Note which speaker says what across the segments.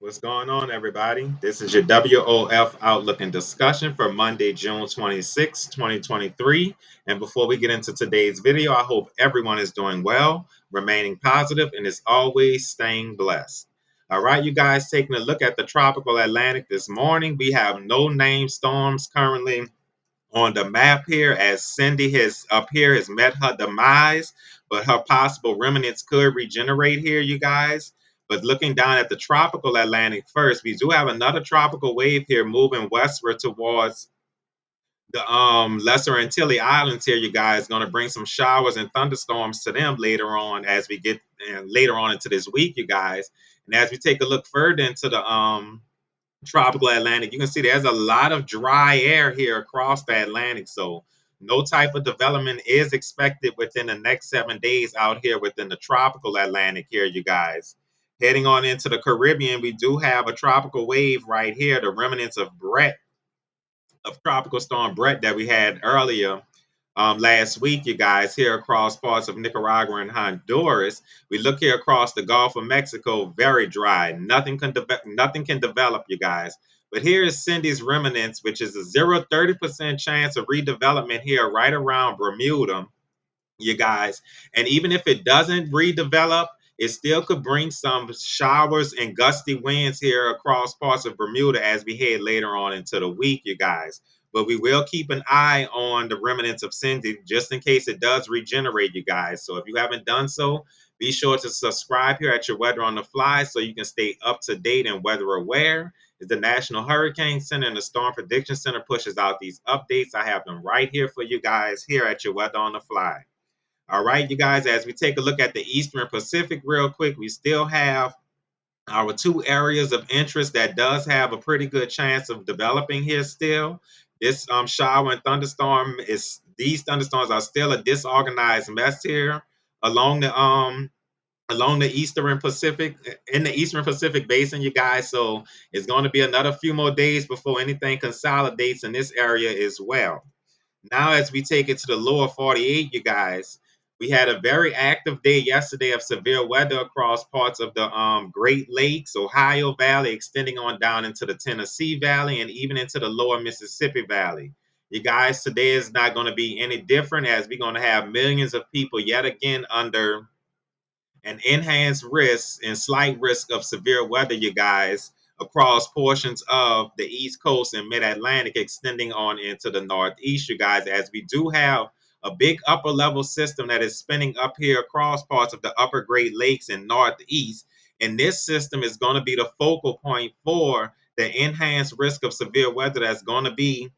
Speaker 1: What's going on, everybody? This is your WOF Outlook and Discussion for Monday, June 26, 2023. And before we get into today's video, I hope everyone is doing well, remaining positive, and is always staying blessed. All right, you guys, taking a look at the tropical Atlantic this morning. We have no named storms currently on the map here, as Cindy has up here has met her demise, but her possible remnants could regenerate here, you guys. But looking down at the tropical Atlantic first, we do have another tropical wave here moving westward towards the Lesser Antilles Islands here, you guys. Going to bring some showers and thunderstorms to them later on as we get later on into this week, you guys. And as we take a look further into the tropical Atlantic, you can see there's a lot of dry air here across the Atlantic. So no type of development is expected within the next 7 days out here within the tropical Atlantic here, you guys. Heading on into the Caribbean, we do have a tropical wave right here, the remnants of Tropical Storm Brett that we had earlier last week, you guys, here across parts of Nicaragua and Honduras. We look here across the Gulf of Mexico, very dry. Nothing can develop, you guys. But here is Cindy's remnants, which is a 30% chance of redevelopment here right around Bermuda, you guys. And even if it doesn't redevelop, it still could bring some showers and gusty winds here across parts of Bermuda as we head later on into the week, you guys. But we will keep an eye on the remnants of Cindy just in case it does regenerate, you guys. So if you haven't done so, be sure to subscribe here at your Weather on the Fly so you can stay up to date and weather aware. As the National Hurricane Center and the Storm Prediction Center pushes out these updates, I have them right here for you guys here at your Weather on the Fly. All right, you guys, as we take a look at the Eastern Pacific real quick, we still have our two areas of interest that does have a pretty good chance of developing here still. This shower and thunderstorm is these thunderstorms are still a disorganized mess here along the Eastern Pacific in the Eastern Pacific basin, you guys. So it's going to be another few more days before anything consolidates in this area as well. Now, as we take it to the lower 48, you guys, we had a very active day yesterday of severe weather across parts of the Great Lakes, Ohio Valley, extending on down into the Tennessee Valley and even into the lower Mississippi Valley. You guys, today is not going to be any different as we're going to have millions of people yet again under an enhanced risk and slight risk of severe weather, you guys, across portions of the East Coast and Mid Atlantic, extending on into the Northeast, you guys, as we do have a big upper level system that is spinning up here across parts of the upper Great Lakes and Northeast. And this system is going to be the focal point for the enhanced risk of severe weather that's going to be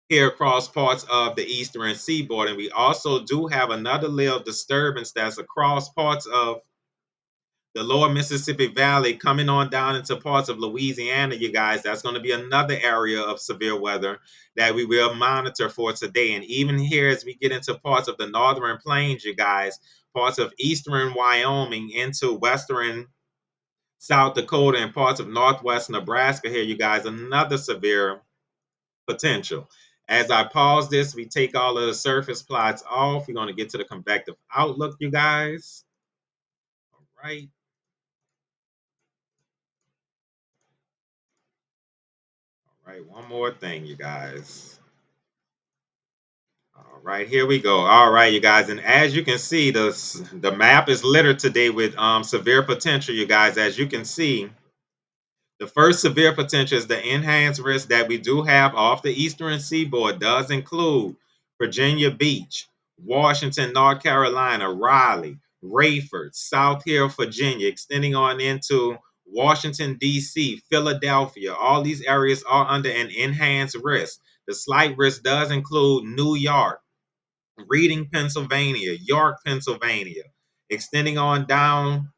Speaker 1: here across parts of the eastern seaboard. And we also do have another little disturbance that's across parts of the lower Mississippi Valley coming on down into parts of Louisiana, you guys. That's going to be another area of severe weather that we will monitor for today. And even here, as we get into parts of the northern plains, you guys, parts of eastern Wyoming into western South Dakota and parts of northwest Nebraska here, you guys, another severe potential. As I pause this, we take all of the surface plots off. We're going to get to the convective outlook, you guys. All right. All right. One more thing, you guys. All right, here we go. All right, you guys, and as you can see, the map is littered today with severe potential, you guys. As you can see, the first severe potential is the enhanced risk that we do have off the eastern seaboard does include Virginia Beach, Washington, North Carolina, Raleigh, Rayford, South Hill, Virginia, extending on into Washington, D.C., Philadelphia. All these areas are under an enhanced risk. The slight risk does include New York, Reading, Pennsylvania, York, Pennsylvania, extending on down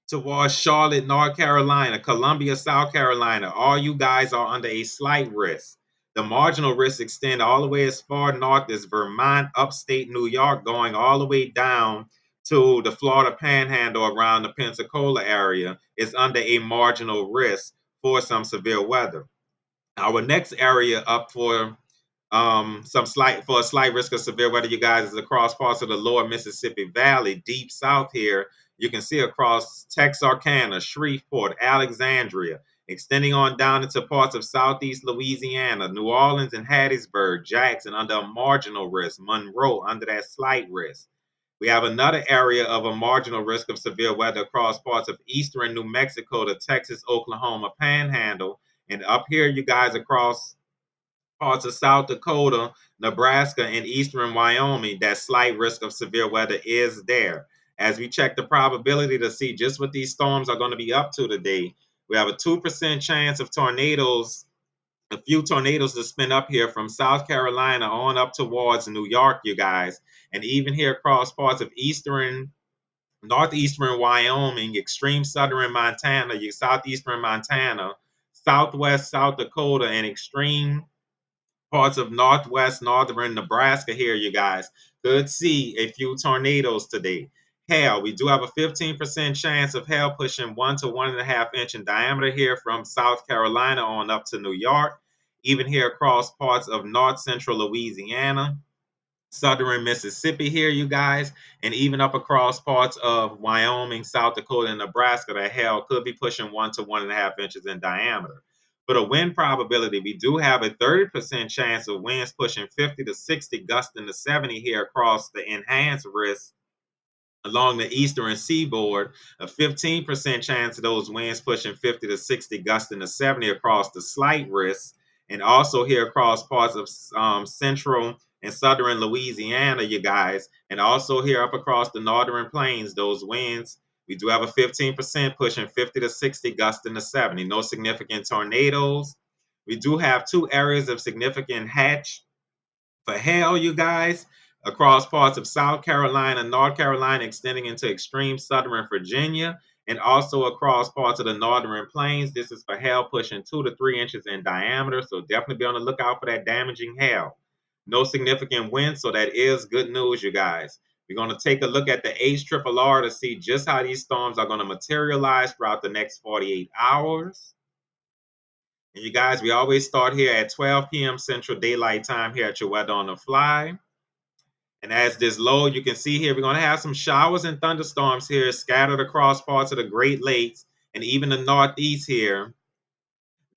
Speaker 1: towards Charlotte, North Carolina, Columbia, South Carolina. All you guys are under a slight risk. The marginal risks extend all the way as far north as Vermont, upstate New York, going all the way down to the Florida Panhandle around the Pensacola area is under a marginal risk for some severe weather. Our next area up for A slight risk of severe weather, you guys, is across parts of the lower Mississippi Valley, deep south here. You can see across Texarkana, Shreveport, Alexandria, extending on down into parts of southeast Louisiana, New Orleans and Hattiesburg, Jackson under a marginal risk, Monroe under that slight risk. We have another area of a marginal risk of severe weather across parts of eastern New Mexico, the Texas, Oklahoma panhandle, and up here, you guys, across parts of South Dakota, Nebraska, and eastern Wyoming, that slight risk of severe weather is there. As we check the probability to see just what these storms are going to be up to today, we have a 2% chance of tornadoes, a few tornadoes to spin up here from South Carolina on up towards New York, you guys, and even here across parts of northeastern Wyoming, extreme southern Montana, southeastern Montana, southwest South Dakota, and extreme parts of northwest northern Nebraska here, you guys, could see a few tornadoes today. Hail, we do have a 15% chance of hail pushing 1 to 1.5 inch in diameter here from South Carolina on up to New York, even here across parts of north central Louisiana, southern Mississippi here, you guys, and even up across parts of Wyoming, South Dakota, and Nebraska, that hail could be pushing 1 to 1.5 inches in diameter. For the wind probability, we do have a 30% chance of winds pushing 50 to 60, gusting to 70 here across the enhanced risk along the eastern seaboard, a 15% chance of those winds pushing 50 to 60, gusting to 70 across the slight risk, and also here across parts of central and southern Louisiana, you guys, and also here up across the northern plains, those winds. We do have a 15% pushing 50 to 60, gusting to 70. No significant tornadoes. We do have two areas of significant hatch for hail, you guys, across parts of South Carolina, North Carolina, extending into extreme southern Virginia, and also across parts of the northern plains. This is for hail pushing 2 to 3 inches in diameter, so definitely be on the lookout for that damaging hail. No significant wind, so that is good news, you guys. We're going to take a look at the HRRR to see just how these storms are going to materialize throughout the next 48 hours. And you guys, we always start here at 12 p.m. Central Daylight Time here at your Weather on the Fly. And as this low, you can see here, we're going to have some showers and thunderstorms here scattered across parts of the Great Lakes and even the Northeast here.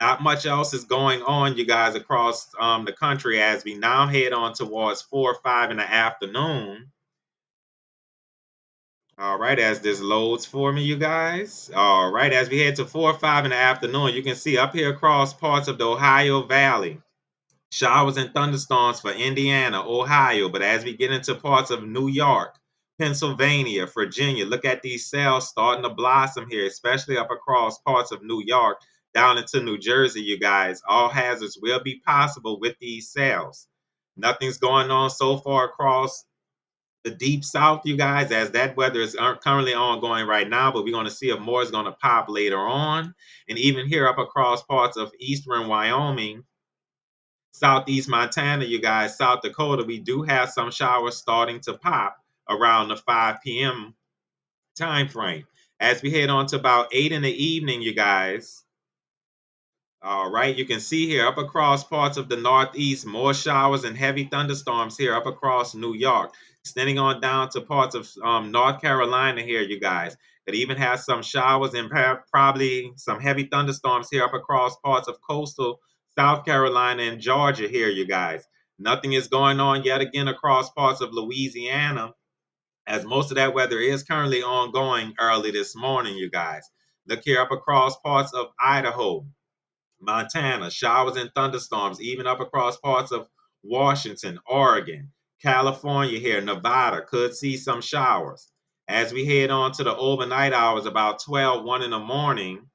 Speaker 1: Not much else is going on, you guys, across the country as we now head on towards 4 or 5 in the afternoon. All right, as this loads for me, you guys. All right, as we head to 4 or 5 in the afternoon, you can see up here across parts of the Ohio Valley. Showers and thunderstorms for Indiana, Ohio, but as we get into parts of New York, Pennsylvania, Virginia, look at these cells starting to blossom here, especially up across parts of New York, down into New Jersey, you guys. All hazards will be possible with these cells. Nothing's going on so far across the deep south, you guys, as that weather is currently ongoing right now, but we're going to see if more is going to pop later on. And even here up across parts of eastern Wyoming, southeast Montana, you guys, South Dakota, we do have some showers starting to pop around the 5 p.m. time frame. As we head on to about 8 in the evening, you guys, all right, you can see here up across parts of the Northeast, more showers and heavy thunderstorms here up across New York, extending on down to parts of North Carolina here, you guys. It even has some showers and probably some heavy thunderstorms here up across parts of coastal South Carolina and Georgia here, you guys. Nothing is going on yet again across parts of Louisiana, as most of that weather is currently ongoing early this morning, you guys. Look here up across parts of Idaho, Montana, showers and thunderstorms, even up across parts of Washington, Oregon, California here, Nevada, could see some showers. As we head on to the overnight hours, about 12, 1 in the morning,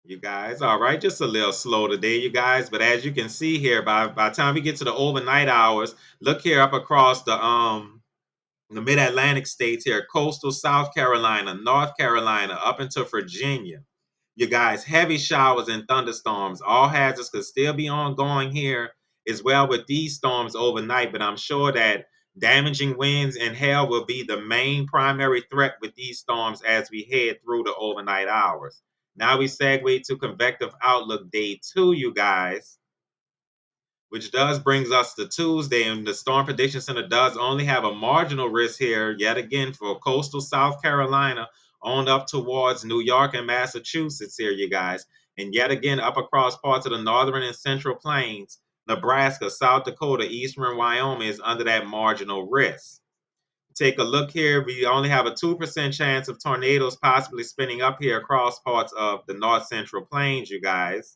Speaker 1: you guys, all right, just a little slow today, you guys, but as you can see here, by the time we get to the overnight hours, look here up across the mid-Atlantic states here, coastal South Carolina, North Carolina, up into Virginia. You guys, heavy showers and thunderstorms. All hazards could still be ongoing here as well with these storms overnight, but I'm sure that damaging winds and hail will be the main primary threat with these storms as we head through the overnight hours. Now we segue to convective outlook day 2, you guys. which does brings us to Tuesday, and the Storm Prediction Center does only have a marginal risk here, yet again, for coastal South Carolina on up towards New York and Massachusetts here, you guys. And yet again, up across parts of the northern and central plains, Nebraska, South Dakota, eastern Wyoming is under that marginal risk. Take a look here. We only have a 2% chance of tornadoes possibly spinning up here across parts of the north central plains, you guys.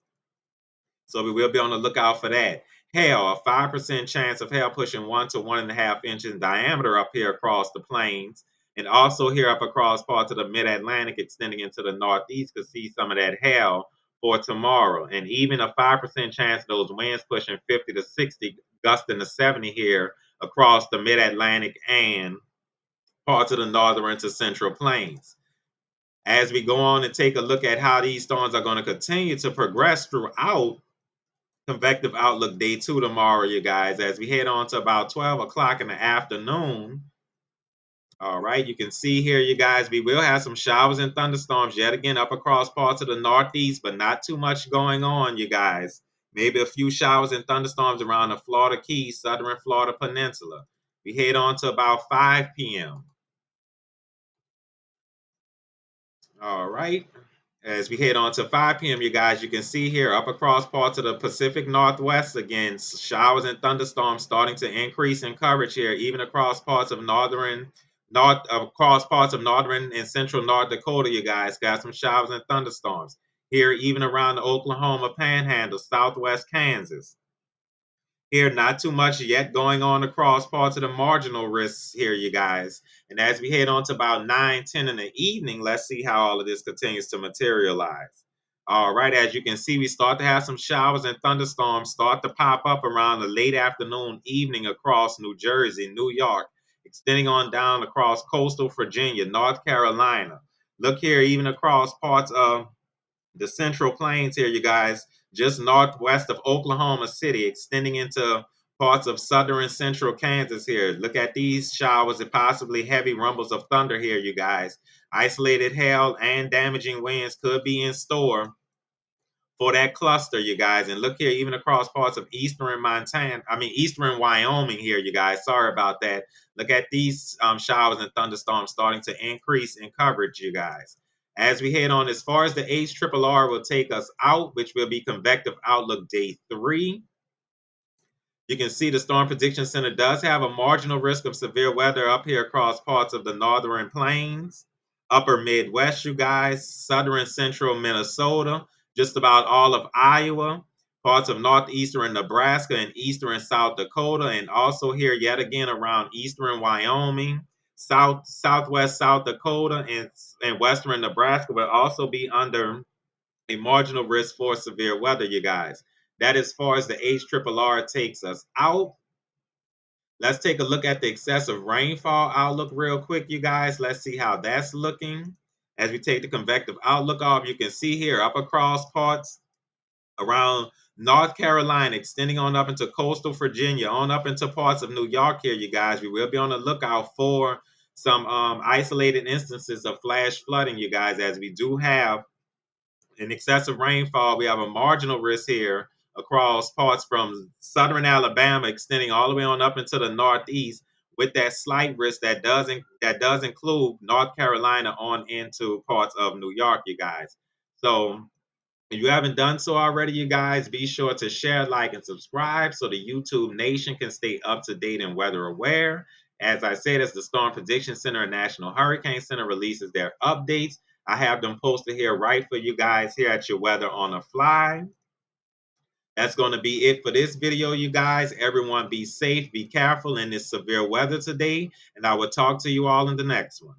Speaker 1: So we will be on the lookout for that. Hail, a 5% chance of hail pushing 1 to 1.5 inches in diameter up here across the plains. And also here up across parts of the mid-Atlantic extending into the northeast could see some of that hail for tomorrow. And even a 5% chance of those winds pushing 50 to 60, gusting to 70 here across the mid-Atlantic and parts of the northern to central plains. As we go on and take a look at how these storms are going to continue to progress throughout convective outlook day 2 tomorrow, you guys, as we head on to about 12 o'clock in the afternoon. All right, you can see here, you guys, we will have some showers and thunderstorms yet again up across parts of the northeast, but not too much going on, you guys. Maybe a few showers and thunderstorms around the Florida Keys, southern Florida Peninsula. We head on to about 5 p.m. All right. As we head on to 5 p.m., you guys, you can see here up across parts of the Pacific Northwest again, showers and thunderstorms starting to increase in coverage here, even across parts of northern and central North Dakota. You guys got some showers and thunderstorms here, even around the Oklahoma Panhandle, southwest Kansas. Here, not too much yet going on across parts of the marginal risks here, you guys. And as we head on to about 9, 10 in the evening, let's see how all of this continues to materialize. All right, as you can see, we start to have some showers and thunderstorms start to pop up around the late afternoon, evening across New Jersey, New York, extending on down across coastal Virginia, North Carolina. Look here, even across parts of the central plains here, you guys, just northwest of Oklahoma City, extending into parts of southern and central Kansas here. Look at these showers and possibly heavy rumbles of thunder here, you guys. Isolated hail and damaging winds could be in store for that cluster, you guys. And look here, even across parts of eastern Wyoming here, you guys. Sorry about that. Look at these showers and thunderstorms starting to increase in coverage, you guys. As we head on, as far as the HRRR will take us out, which will be convective outlook day 3. You can see the Storm Prediction Center does have a marginal risk of severe weather up here across parts of the northern plains, upper Midwest, you guys, southern central Minnesota, just about all of Iowa, parts of northeastern Nebraska and eastern South Dakota, and also here yet again around eastern Wyoming, southwest South Dakota, and western Nebraska will also be under a marginal risk for severe weather, you guys. That as far as the HRRR takes us out. Let's take a look at the excessive rainfall outlook real quick, you guys. Let's see how that's looking. As we take the convective outlook off, you can see here up across parts around North Carolina, extending on up into coastal Virginia, on up into parts of New York here, you guys. We will be on the lookout for some isolated instances of flash flooding, you guys, as we do have in excessive rainfall. We have a marginal risk here across parts from southern Alabama, extending all the way on up into the northeast, with that slight risk that does include North Carolina on into parts of New York, you guys. So if you haven't done so already, you guys, be sure to share, like, and subscribe so the YouTube Nation can stay up to date and weather aware. As I said, as the Storm Prediction Center and National Hurricane Center releases their updates, I have them posted here right for you guys here at your Weather on the Fly. That's going to be it for this video, you guys. Everyone be safe, be careful in this severe weather today, and I will talk to you all in the next one.